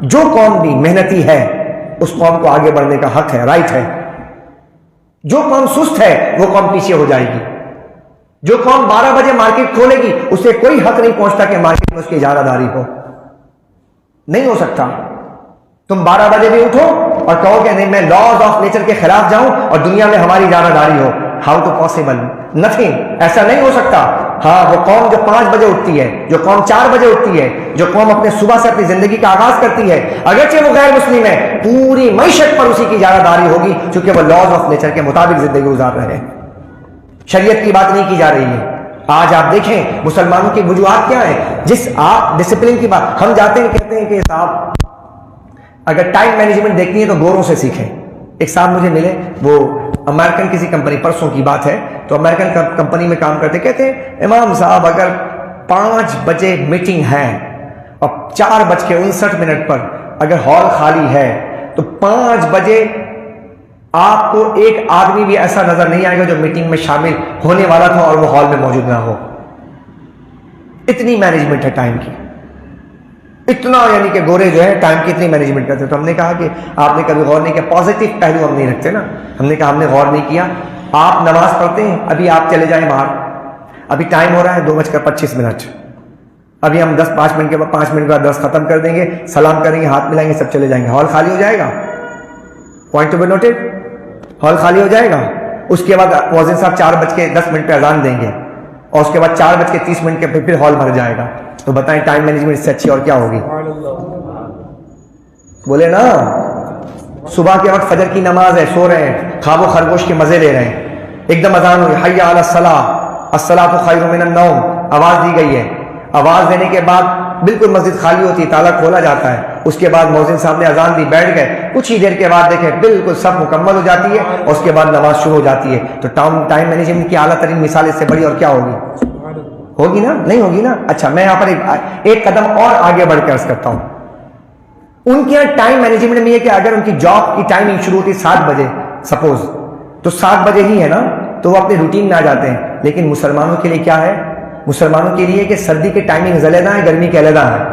جو قوم بھی محنتی ہے اس قوم کو آگے بڑھنے کا حق ہے، رائٹ ہے. جو قوم سست ہے وہ قوم پیچھے ہو جائے گی. جو قوم 12 بجے مارکیٹ کھولے گی اسے کوئی حق نہیں پہنچتا کہ مارکیٹ میں اس کی اجارہ داری ہو. نہیں ہو سکتا. تم 12 بجے بھی اٹھو اور کہو کہ نہیں میں لاز آف نیچر کے خلاف جاؤں اور دنیا میں ہماری اجارہ داری ہو. How to possible? نتھنگ. ایسا نہیں ہو سکتا. ہاں وہ قوم جو 5 بجے اٹھتی ہے، جو قوم 4 بجے اٹھتی ہے، جو قوم اپنے صبح سے اپنی زندگی کا آغاز کرتی ہے، اگرچہ وہ غیر مسلم ہے، پوری معیشت پر اسی کی اجارہ داری ہوگی چونکہ وہ لاز آف نیچر کے مطابق زندگی گزار رہے ہیں. شریعت کی بات نہیں کی جا رہی ہے. آج آپ دیکھیں مسلمانوں کی وجوہات کیا ہیں. جس آپ ڈسپلن کی بات، ہم جاتے ہیں کہتے ہیں کہ صاحب اگر ٹائم مینجمنٹ دیکھنی ہے تو گوروں سے سیکھیں. ایک صاحب مجھے ملے، وہ امریکن کسی کمپنی، پرسوں کی بات ہے، تو امریکن کمپنی میں کام کرتے، کہتے ہیں امام صاحب اگر 5 بجے میٹنگ ہے اور 4:59 پر اگر ہال خالی ہے تو 5 بجے آپ کو ایک آدمی بھی ایسا نظر نہیں آئے گا جو میٹنگ میں شامل ہونے والا تھا اور وہ ہال میں موجود نہ ہو. اتنی مینجمنٹ ہے ٹائم کی. اتنا یعنی کہ گورے جو ہے ٹائم کی اتنی مینجمنٹ کرتے. تو ہم نے کہا کہ آپ نے کبھی غور نہیں کیا. پازیٹیو پہلو ہم نہیں رکھتے نا. ہم نے کہا ہم نے غور نہیں کیا. آپ نماز پڑھتے ہیں، ابھی آپ چلے جائیں باہر، ابھی ٹائم ہو رہا ہے 2:25. ابھی ہم 5 منٹ کے بعد درس ختم کر دیں گے، سلام کریں گے، ہاتھ ملائیں گے، سب چلے جائیں گے. ہال خالی ہو جائے گا. Point to be noted. ہال خالی ہو جائے گا. اس کے بعد مؤذن صاحب 4:10 پہ اذان دیں گے اور اس کے بعد 4:30 کے پھر ہال بھر جائے گا. تو بتائیں ٹائم مینجمنٹ سے اچھی اور کیا ہوگی؟ بولے نا. صبح کے وقت فجر کی نماز ہے، سو رہے ہیں، خواب و خرگوش کے مزے لے رہے ہیں، ایک دم اذان ہوئی، حی علی الصلاۃ، الصلاۃ خیر من النوم، آواز دی گئی ہے. آواز دینے کے بعد بالکل مسجد خالی ہوتی ہے، تالا کھولا جاتا ہے. اس کے بعد مؤذن صاحب نے اذان دی، بیٹھ گئے. کچھ ہی دیر کے بعد دیکھیں بالکل سب مکمل ہو جاتی ہے اور اس کے بعد نماز شروع ہو جاتی ہے. تو ٹائم مینجمنٹ کی اعلیٰ ترین مثال اس سے بڑی اور کیا ہوگی؟ ہوگی نا؟ نہیں ہوگی نا. اچھا میں یہاں پر ایک قدم اور آگے بڑھ کے عرض کرتا ہوں. ان کے یہاں ٹائم مینجمنٹ میں یہ کہ اگر ان کی جاب کی ٹائمنگ شروع ہوتی 7 بجے سپوز، تو 7 بجے ہی ہے نا، تو وہ اپنے روٹین میں آ جاتے ہیں. لیکن مسلمانوں کے لیے کیا ہے؟ مسلمانوں کے لیے کہ سردی کے ٹائمنگ علیحدہ ہے، گرمی کے علیحدہ ہے.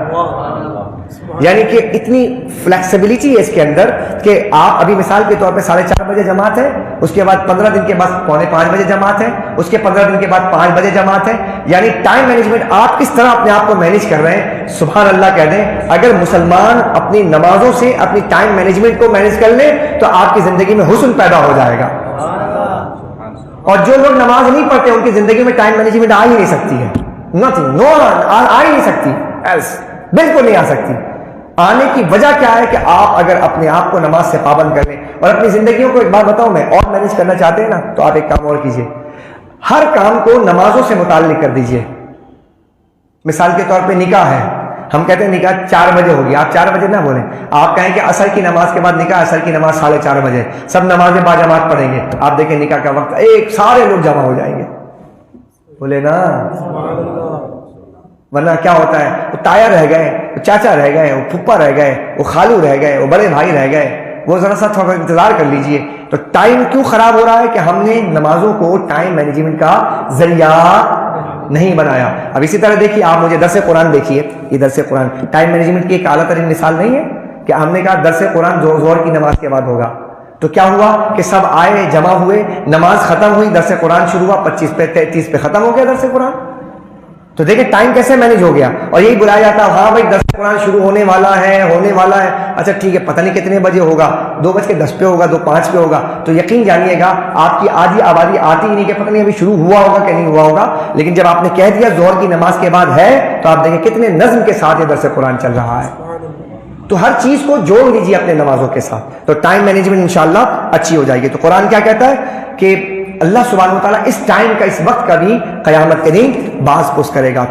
یعنی کہ اتنی فلیکسیبلٹی ہے اس کے اندر کہ آپ ابھی مثال کے طور پہ 4:30 بجے جماعت ہے، اس کے بعد 15 دن کے بعد 4:45 بجے جماعت ہے، اس کے 15 دن کے بعد 5 بجے جماعت ہے. یعنی ٹائم مینجمنٹ آپ کس طرح اپنے آپ کو مینیج کر رہے ہیں. سبحان اللہ کہہ دیں. اگر مسلمان اپنی نمازوں سے اپنی ٹائم مینجمنٹ کو مینیج کر لیں تو آپ کی زندگی میں حسن پیدا ہو جائے گا. اور جو لوگ نماز نہیں پڑھتے ان کی زندگی میں ٹائم مینجمنٹ آ ہی نہیں سکتی ہے. نتھنگ، نو، آ ہی نہیں سکتی. بالکل نہیں آ سکتی. آنے کی وجہ کیا ہے کہ آپ اگر اپنے آپ کو نماز سے پابند کر لیں اور اپنی زندگیوں کو، ایک بات بتاؤں میں، اور مینیج کرنا چاہتے ہیں نا تو آپ ایک کام اور کیجئے. ہر کام کو نمازوں سے متعلق کر دیجئے. مثال کے طور پہ نکاح ہے، ہم کہتے ہیں نکاح 4 بجے ہوگی. آپ 4 بجے نہ بولیں، آپ کہیں کہ عصر کی نماز کے بعد نکاح، عصر کی نماز 4:30 بجے، سب نمازیں باجماعت پڑھیں گے. آپ دیکھیں نکاح کا وقت ایک سارے لوگ جمع ہو جائیں گے. بولے نا. ورنہ کیا ہوتا ہے، وہ تایا رہ گئے، وہ چاچا رہ گئے، وہ پھپھا رہ گئے، وہ خالو رہ گئے، وہ بڑے بھائی رہ گئے، وہ ذرا سا تھوڑا انتظار کر لیجئے. تو ٹائم کیوں خراب ہو رہا ہے کہ ہم نے نمازوں کو ٹائم مینجمنٹ کا ذریعہ نہیں بنایا. اب اسی طرح دیکھیے، آپ مجھے درس قرآن دیکھیے. یہ درس قرآن ٹائم مینجمنٹ کی ایک اعلیٰ ترین مثال نہیں ہے کہ ہم نے کہا درس قرآن زور کی نماز کے بعد ہوگا. تو کیا ہوا کہ سب آئے، جمع ہوئے، نماز ختم ہوئی، درس قرآن شروع ہوا، 25 پہ 30 پہ ختم ہو گیا درس قرآن. تو دیکھیں ٹائم کیسے مینیج ہو گیا. اور یہی بلایا جاتا ہے، ہاں بھائی درس قرآن شروع ہونے والا ہے. اچھا ٹھیک ہے، پتہ نہیں کتنے بجے ہوگا، 2:10 پہ ہوگا، 2:05 پہ ہوگا. تو یقین جانیے گا آپ کی آدھی آبادی آتی ہی نہیں کہ پتہ نہیں ابھی شروع ہوا ہوگا کہ نہیں ہوا ہوگا. لیکن جب آپ نے کہہ دیا ظہر کی نماز کے بعد ہے تو آپ دیکھیں کتنے نظم کے ساتھ یہ درس قرآن چل رہا ہے. تو ہر چیز کو جوڑ لیجیے اپنے نمازوں کے ساتھ، تو ٹائم مینجمنٹ انشاءاللہ اچھی ہو جائے گی. تو قرآن کیا کہتا ہے کہ اللہ سبحانہ وتعالیٰ اس ٹائم کا، اس وقت کا بھی قیامت کے دن باز پرس کرے گا.